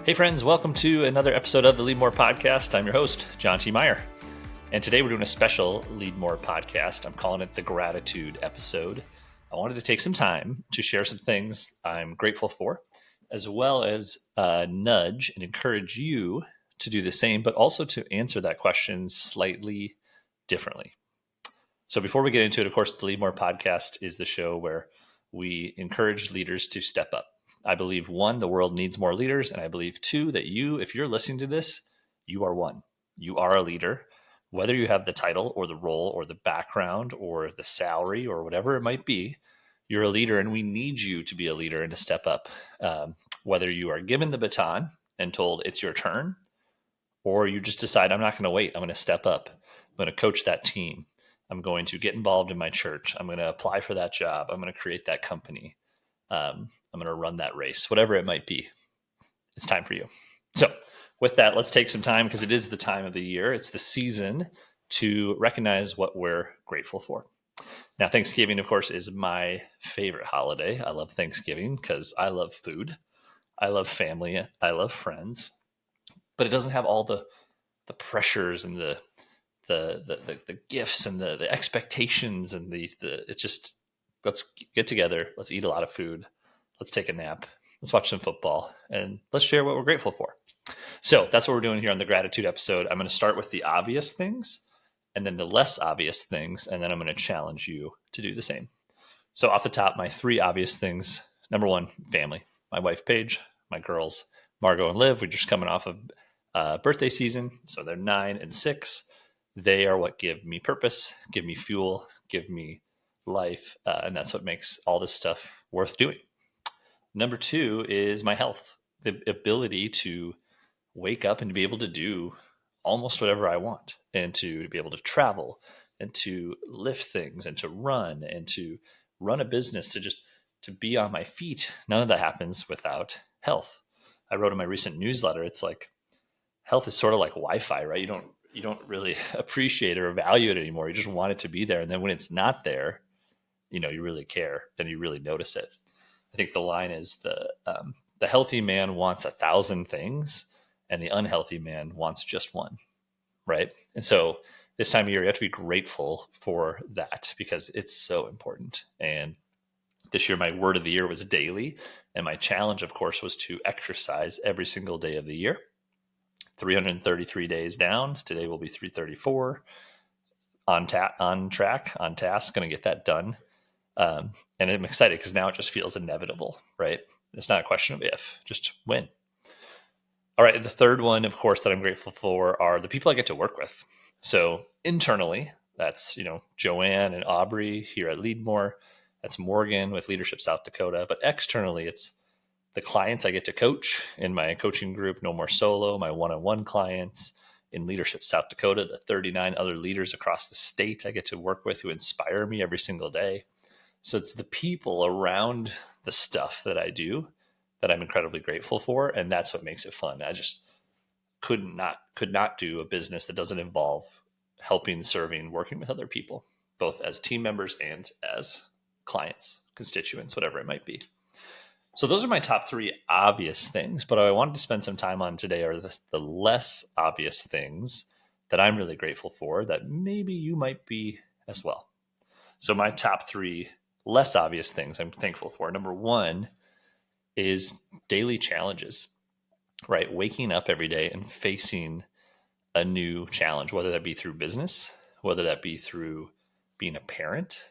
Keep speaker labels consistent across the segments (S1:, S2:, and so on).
S1: Hey friends, welcome to another episode of the Lead More Podcast. I'm your host, John T. Meyer. And today we're doing a special Lead More podcast. I'm calling it the Gratitude episode. I wanted to take some time to share some things I'm grateful for, as well as nudge and encourage you to do the same, but also to answer that question slightly differently. So before we get into it, of course, the Lead More Podcast is the show where we encourage leaders to step up. I believe, one, the world needs more leaders. And I believe, two, that you, if you're listening to this, you are one. You are a leader, whether you have the title or the role or the background or the salary or whatever it might be. You're a leader, and we need you to be a leader and to step up. Whether you are given the baton and told it's your turn, or you just decide, I'm not going to wait. I'm going to step up. I'm going to coach that team. I'm going to get involved in my church. I'm going to apply for that job. I'm going to create that company. I'm going to run that race, whatever it might be. It's time for you. So with that, let's take some time, because it is the time of the year. It's the season to recognize what we're grateful for. Now, Thanksgiving, of course, is my favorite holiday. I love Thanksgiving because I love food. I love family. I love friends. But it doesn't have all the pressures and the gifts and the expectations and it's just, let's get together. Let's eat a lot of food. Let's take a nap. Let's watch some football, and let's share what we're grateful for. So that's what we're doing here on the gratitude episode. I'm going to start with the obvious things and then the less obvious things, and then I'm going to challenge you to do the same. So off the top, my three obvious things. Number one, family. My wife, Paige, my girls, Margot and Liv. We're just coming off of birthday season. So they're 9 and 6. They are what give me purpose, give me fuel, give me life. And that's what makes all this stuff worth doing. Number two is my health, the ability to wake up and to be able to do almost whatever I want, and to be able to travel and to lift things and to run a business, to be on my feet. None of that happens without health. I wrote in my recent newsletter, it's like health is sort of like Wi-Fi, right? You don't really appreciate or value it anymore. You just want it to be there. And then when it's not there, you really care and you really notice it. I think the line is the healthy man wants 1,000 things and the unhealthy man wants just one, right? And so this time of year, you have to be grateful for that because it's so important. And this year, my word of the year was daily. And my challenge, of course, was to exercise every single day of the year. 333 days down. Today will be 334. On track, on task, going to get that done. And I'm excited because now it just feels inevitable, right? It's not a question of if, just when. All right. The third one, of course, that I'm grateful for are the people I get to work with. So internally, that's, Joanne and Aubrey here at Leadmore. That's Morgan with Leadership South Dakota. But externally, it's the clients I get to coach in my coaching group, No More Solo, my one-on-one clients in Leadership South Dakota, the 39 other leaders across the state I get to work with who inspire me every single day. So it's the people around the stuff that I do that I'm incredibly grateful for. And that's what makes it fun. I just could not do a business that doesn't involve helping, serving, working with other people, both as team members and as clients, constituents, whatever it might be. So those are my top three obvious things, but what I wanted to spend some time on today are the less obvious things that I'm really grateful for that maybe you might be as well. So my top three less obvious things I'm thankful for. Number one is daily challenges, right? Waking up every day and facing a new challenge, whether that be through business, whether that be through being a parent,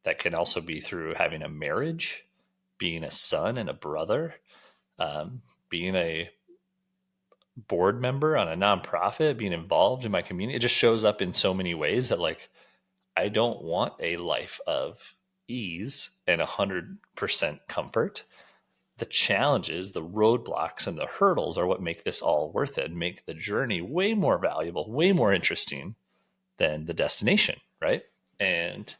S1: that can also be through having a marriage, being a son and a brother, being a board member on a nonprofit, being involved in my community. It just shows up in so many ways that I don't want a life of ease and 100% comfort. The challenges, the roadblocks, and the hurdles are what make this all worth it and make the journey way more valuable, way more interesting than the destination, right? And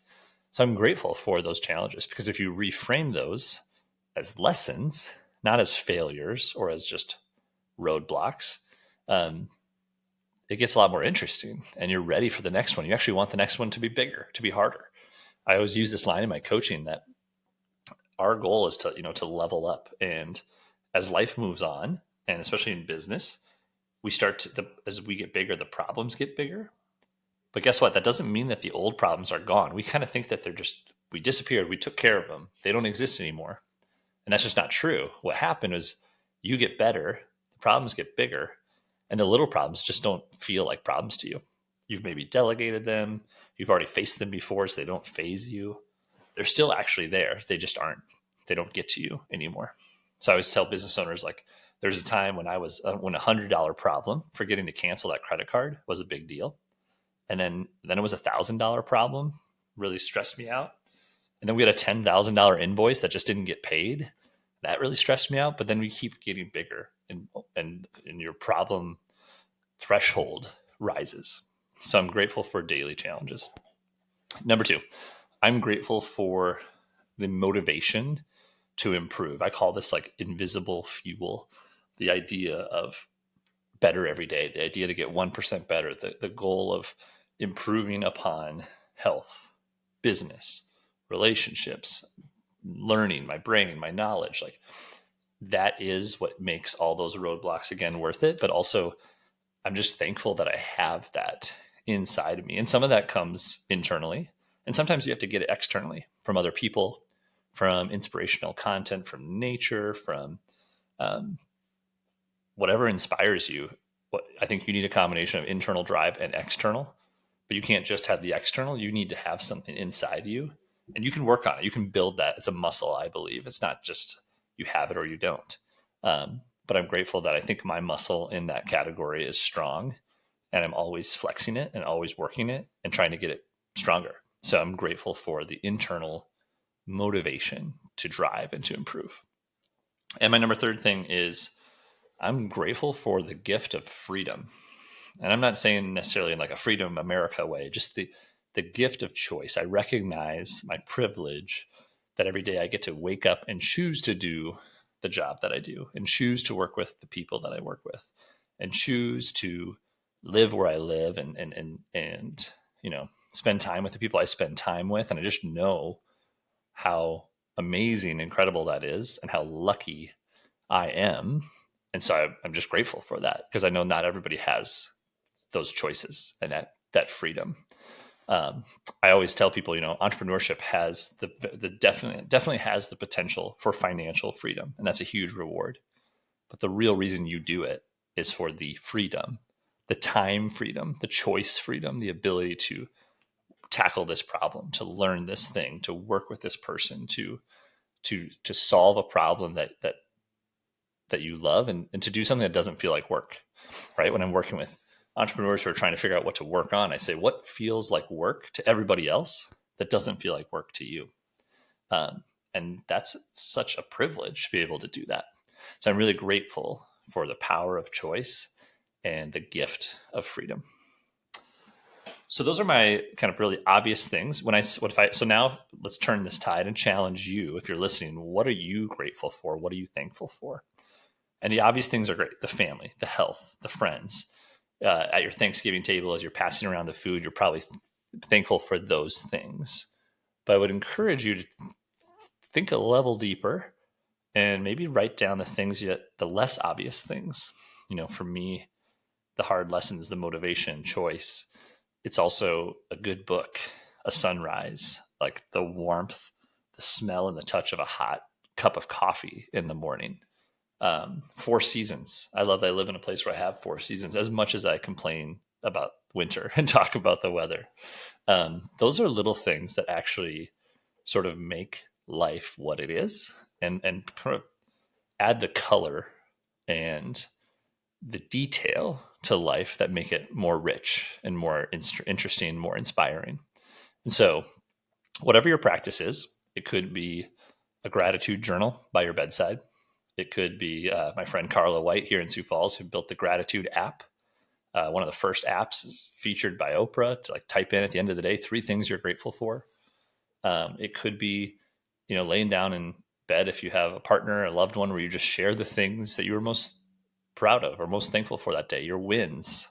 S1: so I'm grateful for those challenges, because if you reframe those as lessons, not as failures or as just roadblocks, it gets a lot more interesting and you're ready for the next one. You actually want the next one to be bigger, to be harder. I always use this line in my coaching that our goal is to level up. And as life moves on, and especially in business, as we get bigger, the problems get bigger. But guess what? That doesn't mean that the old problems are gone. We kind of think that we disappeared, we took care of them, they don't exist anymore. And that's just not true. What happened is you get better, the problems get bigger, and the little problems just don't feel like problems to you. You've maybe delegated them, you've already faced them before, so they don't phase you. They're still actually there. They don't get to you anymore. So I always tell business owners, like, there's a time when when $100 problem for getting to cancel that credit card was a big deal. And then it was $1,000 problem, really stressed me out. And then we had a $10,000 invoice that just didn't get paid. That really stressed me out. But then we keep getting bigger, and your problem threshold rises. So I'm grateful for daily challenges. Number 2, I'm grateful for the motivation to improve. I call this like invisible fuel, the idea of better every day, the idea to get 1% better, the goal of improving upon health, business, relationships, learning, my brain, my knowledge. Like, that is what makes all those roadblocks again worth it. But also, I'm just thankful that I have that inside of me. And some of that comes internally. And sometimes you have to get it externally from other people, from inspirational content, from nature, from whatever inspires you. I think you need a combination of internal drive and external, but you can't just have the external. You need to have something inside you, and you can work on it. You can build that. It's a muscle, I believe. It's not just you have it or you don't. But I'm grateful that I think my muscle in that category is strong, and I'm always flexing it and always working it and trying to get it stronger. So I'm grateful for the internal motivation to drive and to improve. And my number 3 thing is I'm grateful for the gift of freedom. And I'm not saying necessarily in like a freedom America way, just the gift of choice. I recognize my privilege that every day I get to wake up and choose to do the job that I do, and choose to work with the people that I work with, and choose to live where I live, and spend time with the people I spend time with. And I just know how amazing, incredible that is, and how lucky I am. And so I'm just grateful for that, because I know not everybody has those choices and that freedom. I always tell people, entrepreneurship has the definitely has the potential for financial freedom, and that's a huge reward. But the real reason you do it is for the freedom, the time freedom, the choice freedom, the ability to tackle this problem, to learn this thing, to work with this person, to solve a problem that you love, and to do something that doesn't feel like work. Right? When I'm working with entrepreneurs who are trying to figure out what to work on, I say, what feels like work to everybody else that doesn't feel like work to you? And that's such a privilege to be able to do that. So I'm really grateful for the power of choice and the gift of freedom. So those are my kind of really obvious things. So now let's turn this tide and challenge you. If you're listening, what are you grateful for? What are you thankful for? And the obvious things are great: the family, the health, the friends. At your Thanksgiving table, as you're passing around the food, you're probably thankful for those things. But I would encourage you to think a level deeper and maybe write down the less obvious things. For me, the hard lessons, the motivation, choice. It's also a good book, a sunrise, like the warmth, the smell, and the touch of a hot cup of coffee in the morning. 4 seasons. I love that I live in a place where I have 4 seasons, as much as I complain about winter and talk about the weather. Those are little things that actually sort of make life what it is, and kind of add the color and the detail to life that make it more rich and more interesting, more inspiring. And so whatever your practice is, it could be a gratitude journal by your bedside. It could be my friend Carla White here in Sioux Falls, who built the gratitude app. One of the first apps featured by Oprah to like type in at the end of the day 3 things you're grateful for. It could be, laying down in bed if you have a partner or a loved one, where you just share the things that you were most proud of or most thankful for that day, your wins.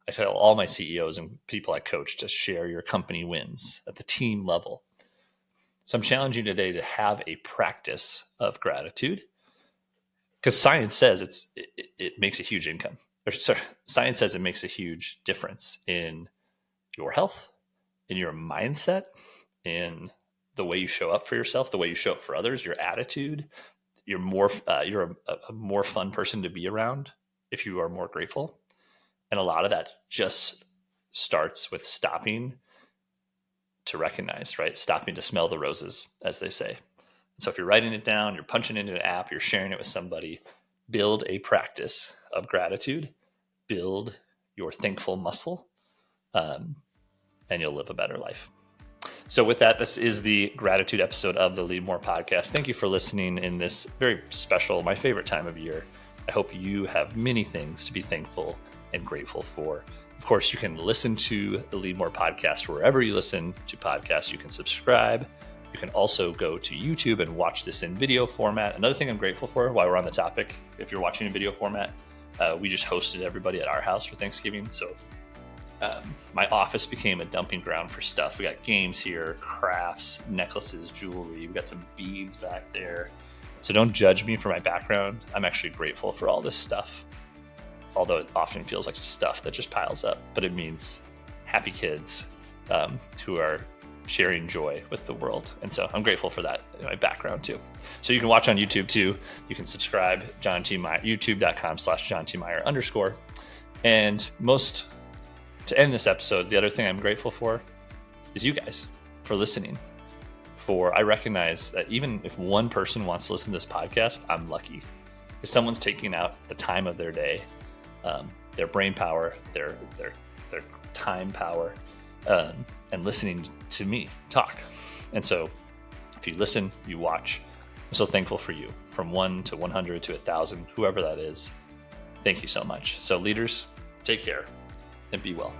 S1: I tell all my CEOs and people I coach to share your company wins at the team level. So I'm challenging you today to have a practice of gratitude. Because science says it makes a huge income. Or sorry, science says it makes a huge difference in your health, in your mindset, in the way you show up for yourself, the way you show up for others, your attitude. You're a more fun person to be around if you are more grateful. And a lot of that just starts with stopping to recognize, right? Stopping to smell the roses, as they say. So if you're writing it down, you're punching it into an app, you're sharing it with somebody, build a practice of gratitude, build your thankful muscle, and you'll live a better life. So with that, this is the gratitude episode of the Lead More podcast. Thank you for listening in this very special, my favorite time of year. I hope you have many things to be thankful and grateful for. Of course, you can listen to the Lead More podcast wherever you listen to podcasts. You can subscribe. You can also go to YouTube and watch this in video format. Another thing I'm grateful for while we're on the topic, if you're watching in video format, we just hosted everybody at our house for Thanksgiving. So my office became a dumping ground for stuff. We got games here, crafts, necklaces, jewelry. We've got some beads back there. So don't judge me for my background. I'm actually grateful for all this stuff, although it often feels like stuff that just piles up. But it means happy kids who are sharing joy with the world. And so I'm grateful for that in my background too. So you can watch on YouTube too. You can subscribe, John T. Meyer, youtube.com/John T. Meyer _. And to end this episode, the other thing I'm grateful for is you guys for listening. I recognize that even if one person wants to listen to this podcast, I'm lucky. If someone's taking out the time of their day, their brain power, their time power, and listening to me talk. And so if you listen, you watch, I'm so thankful for you. From 1 to 100 to 1,000, whoever that is, thank you so much. So leaders, take care and be well.